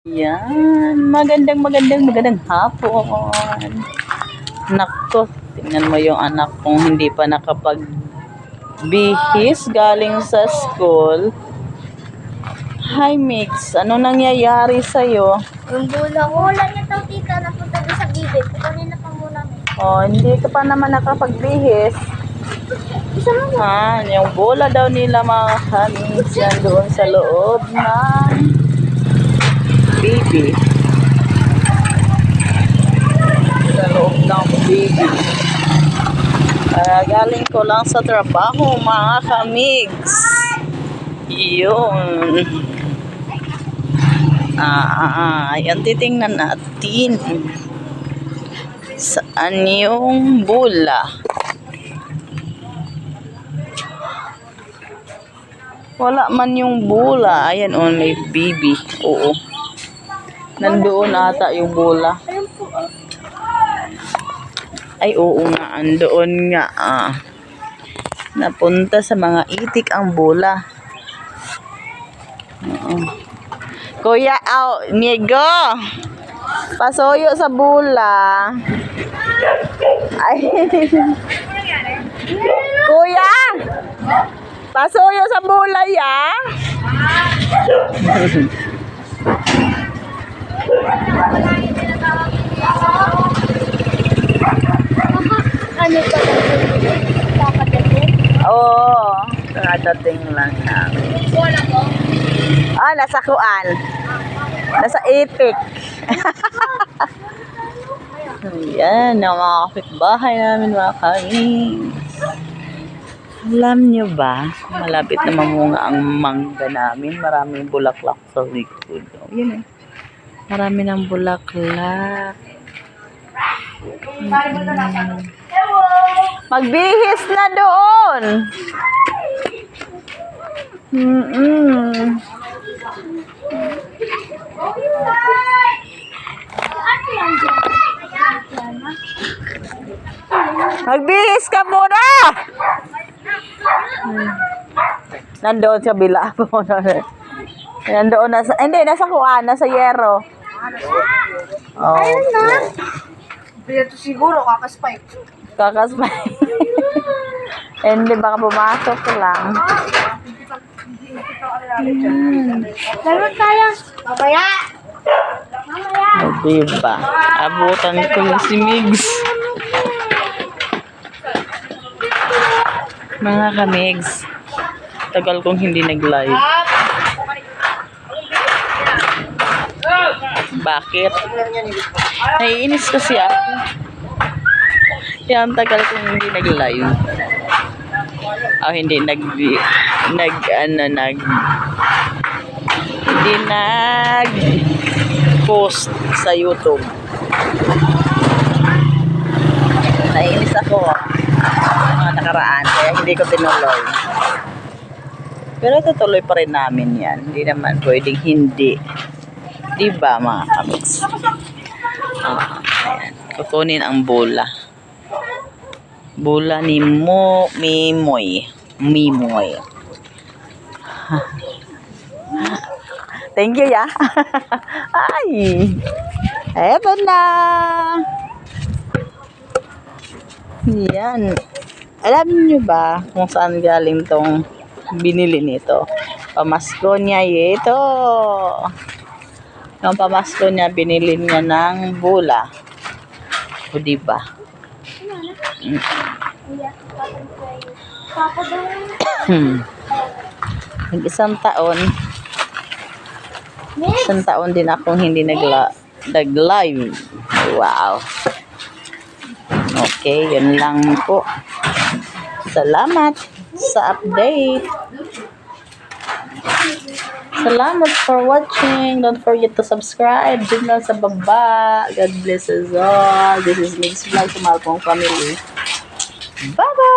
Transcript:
Yan, magandang hapon. Nako, tingnan mo yung anak kong hindi pa nakapagbihis galing sa school. Hi, Mix. Ano nangyayari sa'yo? Yung bula ko. Wala niya daw tika. Napunta doon sa bibig. Kukunin na pa muna. Oh, hindi ka pa naman nakapagbihis. Isa mo. Yung bola daw nila mga kamis yan doon sa loob ng baby. Sa loob ng baby. Galing ko lang sa trabaho mga kamigs. Yun. Ayan, titingnan natin. Saan yung bola? Wala man yung bola. Ayan, may baby. Oo. Nandoon ata yung bola. Ay, oo nga. Andoon nga. Napunta sa mga itik ang bola. Kuya, Miego. Pasuyo sa bola. Ay. Kuya. Pasuyo sa bola, ya. Ano pa lang? Papadating? Oo. Nakadating lang namin. Wala ko. Nasa kuan. Nasa itik. Ayan, ang mga kapitbahay namin mga kamis. Alam nyo ba, malapit na mamunga ang mangga namin. Maraming bulaklak sa likod. Yan eh. Marami ng bulaklak. Magbihis na doon. Magbihis ka muna. Nandoon sa bila po. Nandoon nasa, hindi, nasa kuan, nasa yero. Oh. Ayun na. Ito siguro, kakaspike. Kakaspay. Hindi, baka pumasok lang. Laro tayo. Mamaya. Diba? Abutan ko yung si Migs. Mga kamigs, tagal kong hindi nag-live. Bakit? Naiinis kasi ako. Kaya ang tagal kong hindi nag-live. Hindi nag-post sa YouTube. Naiinis ako mga nakaraan, kaya hindi ko tinuloy. Pero tutuloy pa rin namin yan. Hindi naman pwedeng hindi. Diba mga kamiks? Ayan. Kukunin ang bola. Bola ni Mimoy. Thank you, ya. Ay. Eto na. Yan. Alam niyo ba kung saan galing tong binili nito? Pamasko niya ito. Yung pamasko niya, binili niya ng bola. O diba? Isang taon din akong hindi nag-live. Wow. Okay, yun lang po. Salamat sa update. Salamat for watching. Don't forget to subscribe. Dito lang sa baba. God bless us all. This is Mix Vlog sa Malpong Family. Bye-bye!